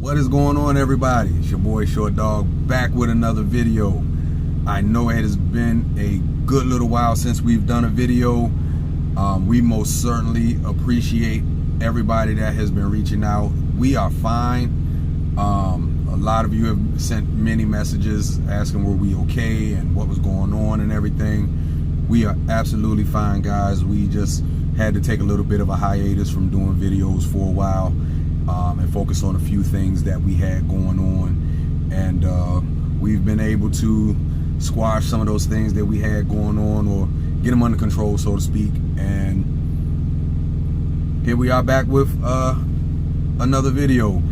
What is going on, everybody? It's your boy Short Dog back with another video. I know it has been a good little while since we've done a video. We most certainly appreciate everybody that has been reaching out. We are fine. A lot of you have sent many messages asking were we okay and what was going on and everything. We are absolutely fine, guys. We just had to take a little bit of a hiatus from doing videos for a while and focus on a few things that we had going on, and we've been able to squash some of those things that we had going on, or get them under control, so to speak. And here we are back with another video,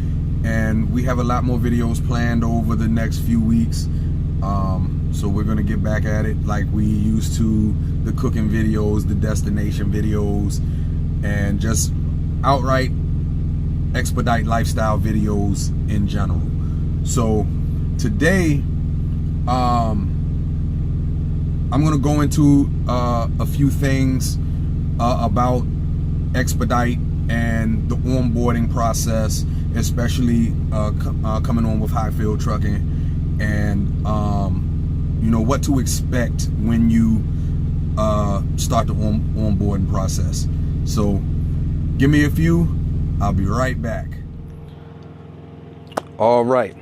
and we have a lot more videos planned over the next few weeks. So we're gonna get back at it like we used to, the cooking videos, the destination videos, and just outright expedite lifestyle videos in general. So today I'm gonna go into a few things about expedite and the onboarding process, especially coming on with Hyfield trucking, and you know, what to expect when you start the onboarding process. So give me a few, I'll be right back. All right,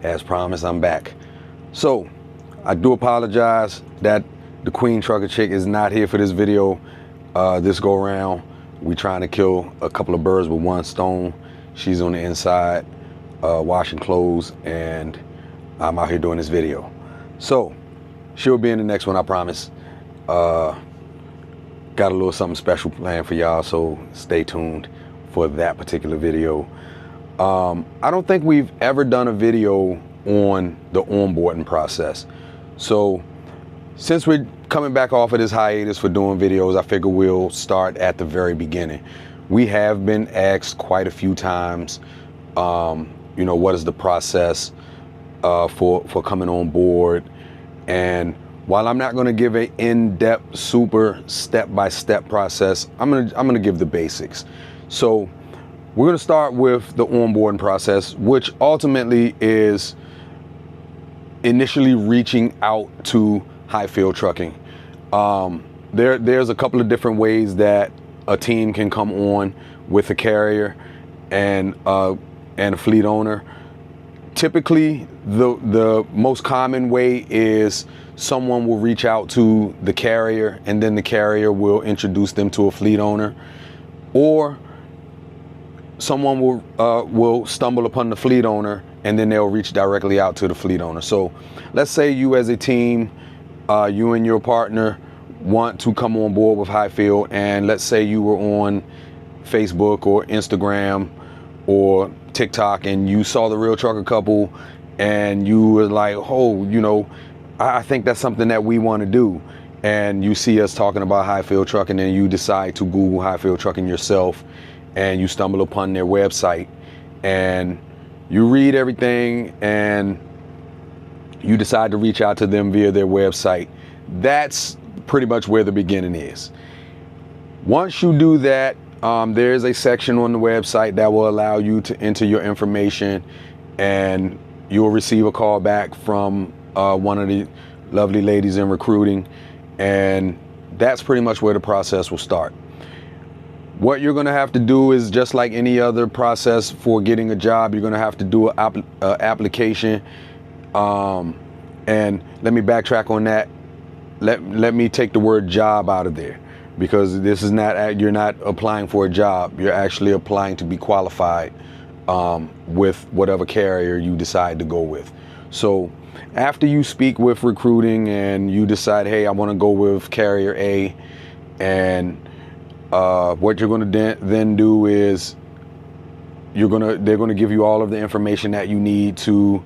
as promised, I'm back. So I do apologize that the Queen Trucker Chick is not here for this video this go around. We trying to kill a couple of birds with one stone. She's on the inside washing clothes, and I'm out here doing this video. So she'll be in the next one, I promise. Got a little something special planned for y'all, so stay tuned for that particular video. I don't think we've ever done a video on the onboarding process. So since we're coming back off of this hiatus for doing videos, I figure we'll start at the very beginning. We have been asked quite a few times, you know, what is the process for coming on board? And while I'm not going to give an in-depth, super step-by-step process, I'm gonna give the basics. So we're going to start with the onboarding process, which ultimately is initially reaching out to Hyfield Trucking. There's a couple of different ways that a team can come on with a carrier and a fleet owner. Typically, the most common way is someone will reach out to the carrier, and then the carrier will introduce them to a fleet owner, or someone will stumble upon the fleet owner, and then they'll reach directly out to the fleet owner. So let's say you as a team, you and your partner want to come on board with Hyfield, and let's say you were on Facebook or Instagram or TikTok, and you saw the Real Trucker Couple, and you were like, oh, you know, I think that's something that we want to do. And you see us talking about Hyfield Trucking, and you decide to Google Hyfield Trucking yourself, and you stumble upon their website, and you read everything, and you decide to reach out to them via their website. That's pretty much where the beginning is. Once you do that, there is a section on the website that will allow you to enter your information, and you'll receive a call back from one of the lovely ladies in recruiting, and that's pretty much where the process will start. What you're going to have to do is just like any other process for getting a job. You're going to have to do an application, and let me backtrack on that. Let me take the word job out of there, because this is not, you're not applying for a job. You're actually applying to be qualified with whatever carrier you decide to go with. So after you speak with recruiting and you decide, hey, I want to go with carrier A, and what you're going to then do is they're going to give you all of the information that you need to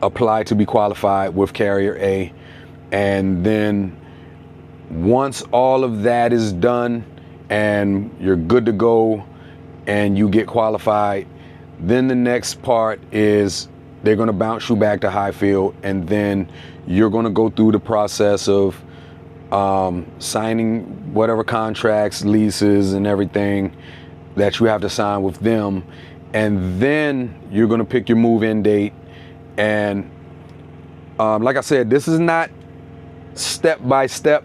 apply to be qualified with carrier A. And then once all of that is done and you're good to go and you get qualified, then the next part is they're going to bounce you back to Hyfield, and then you're going to go through the process of signing whatever contracts, leases, and everything that you have to sign with them, and then you're going to pick your move-in date. And like I said, this is not step by step.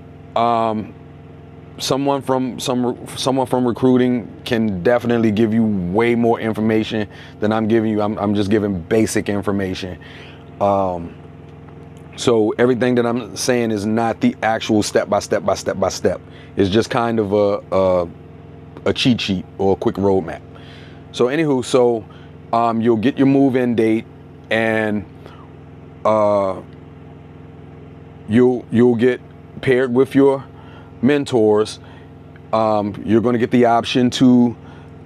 Someone from recruiting can definitely give you way more information than I'm giving you. I'm just giving basic information. So everything that I'm saying is not the actual step by step. It's just kind of a cheat sheet or a quick roadmap. So anywho, you'll get your move-in date, and you'll get paired with your mentors. You're going to get the option to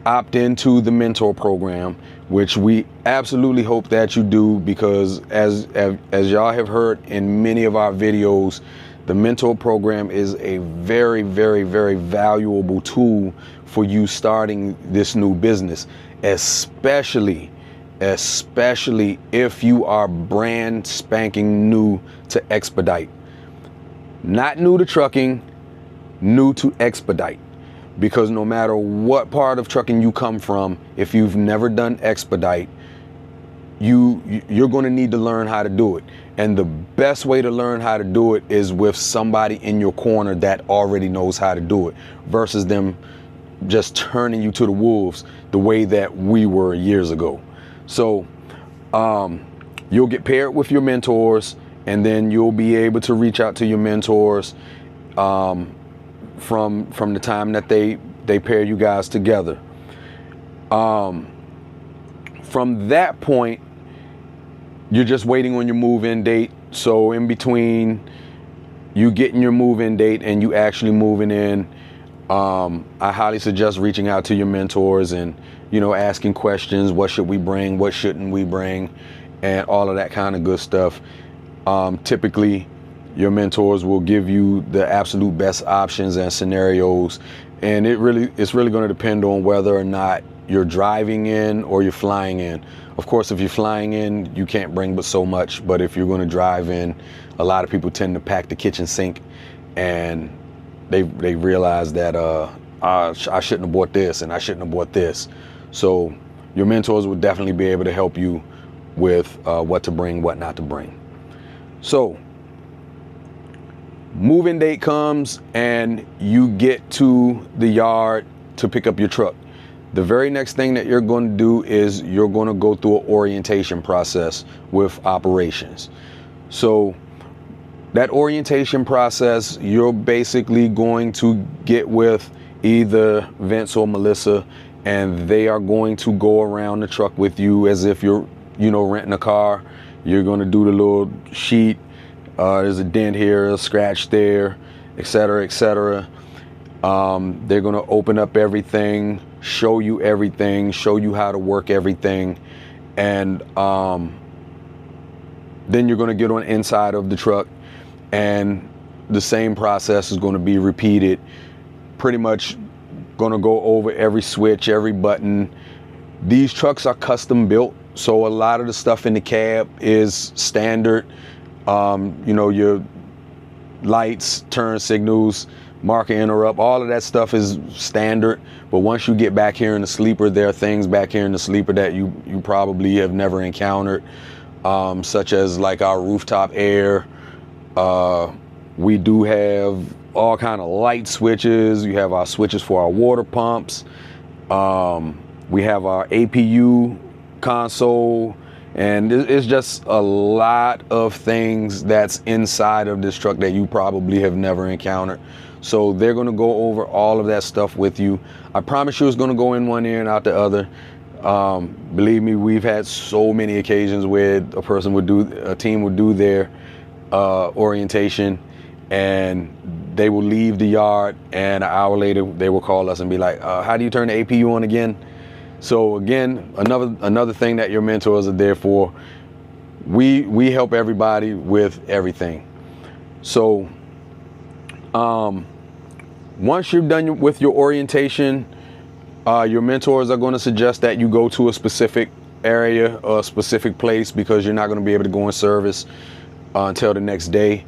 opt into the mentor program, which we absolutely hope that you do, because as y'all have heard in many of our videos, the mentor program is a very, very, very valuable tool for you starting this new business, especially if you are brand spanking new to expedite. Not new to trucking, new to expedite. Because no matter what part of trucking you come from, if you've never done expedite, you're going to need to learn how to do it. And the best way to learn how to do it is with somebody in your corner that already knows how to do it, versus them just turning you to the wolves the way that we were years ago. So you'll get paired with your mentors, and then you'll be able to reach out to your mentors from the time that they pair you guys together. From that point, you're just waiting on your move-in date. So in between you getting your move-in date and you actually moving in, I highly suggest reaching out to your mentors and, asking questions. What should we bring? What shouldn't we bring? And all of that kind of good stuff. Typically, your mentors will give you the absolute best options and scenarios. And it's really going to depend on whether or not you're driving in or you're flying in. Of course, if you're flying in, you can't bring but so much. But if you're going to drive in, a lot of people tend to pack the kitchen sink, and they realize that I shouldn't have bought this and I shouldn't have bought this. So your mentors will definitely be able to help you with what to bring, what not to bring. So move-in date comes and you get to the yard to pick up your truck. The very next thing that you're going to do is you're going to go through an orientation process with operations. So that orientation process, you're basically going to get with either Vince or Melissa, and they are going to go around the truck with you as if you're, renting a car. You're going to do the little sheet. There's a dent here, a scratch there, etc., etc. They're going to open up everything, show you everything, show you how to work everything, and then you're going to get on the inside of the truck, and the same process is going to be repeated. Pretty much going to go over every switch, every button. These trucks are custom built, so a lot of the stuff in the cab is standard. Your lights, turn signals, marker interrupt, all of that stuff is standard. But once you get back here in the sleeper, there are things back here in the sleeper that you probably have never encountered, such as like our rooftop air. We do have all kind of light switches. You have our switches for our water pumps. We have our APU console. And it's just a lot of things that's inside of this truck that you probably have never encountered. So they're going to go over all of that stuff with you. I promise you it's going to go in one ear and out the other. Believe me, we've had so many occasions where a team would do their orientation, and they will leave the yard, and an hour later they will call us and be like, how do you turn the APU on again? So again, another thing that your mentors are there for. We help everybody with everything. So once you're done with your orientation, your mentors are going to suggest that you go to a specific area or a specific place, because you're not going to be able to go in service until the next day.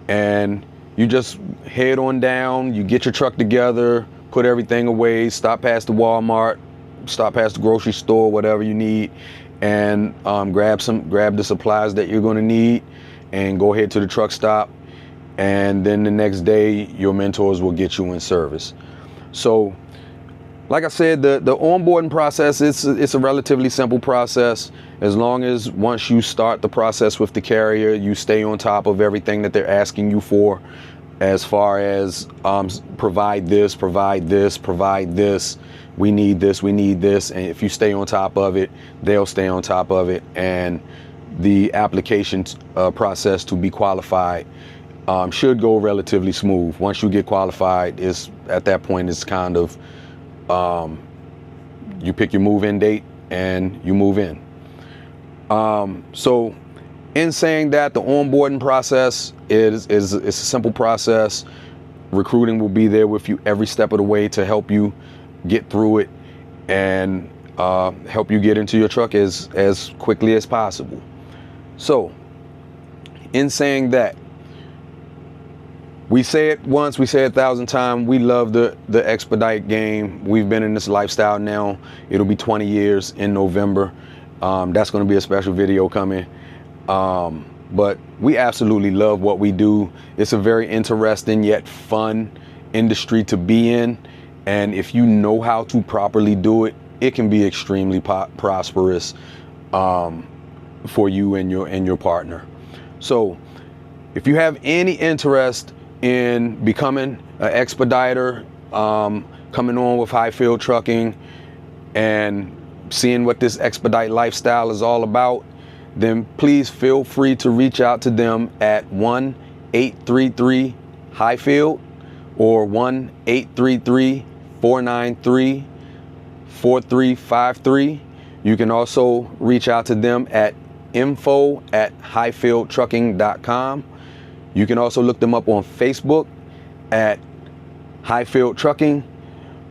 And you just head on down, you get your truck together, put everything away, stop past the Walmart, stop past the grocery store, whatever you need, and grab the supplies that you're going to need, and go ahead to the truck stop. And then the next day, your mentors will get you in service. So, like I said, the onboarding process, it's a relatively simple process. As long as once you start the process with the carrier, you stay on top of everything that they're asking you for, as far as provide this, we need this. And if you stay on top of it, they'll stay on top of it. And the application process to be qualified should go relatively smooth. Once you get qualified, at that point, it's kind of, you pick your move-in date and you move in. So in saying that, the onboarding process is a simple process. Recruiting will be there with you every step of the way to help you get through it and help you get into your truck as quickly as possible. So in saying that, we say it once, we say it 1,000 times, we love the expedite game. We've been in this lifestyle now. It'll be 20 years in November. That's going to be a special video coming. But we absolutely love what we do. It's a very interesting yet fun industry to be in. And if you know how to properly do it, it can be extremely prosperous for you and your partner. So if you have any interest in becoming an expediter, coming on with Hyfield Trucking and seeing what this expedite lifestyle is all about, then please feel free to reach out to them at 1-833-HYFIELD or 1-833-493-4353. You can also reach out to them at info@hyfieldtrucking.com. You can also look them up on Facebook at Hyfield Trucking,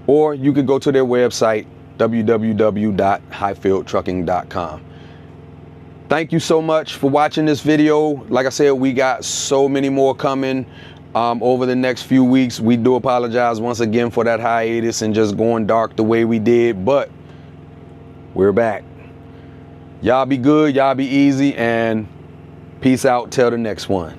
or you could go to their website, www.hyfieldtrucking.com. Thank you so much for watching this video. Like I said, we got so many more coming over the next few weeks. We do apologize once again for that hiatus and just going dark the way we did, but we're back. Y'all be good, y'all be easy, and peace out till the next one.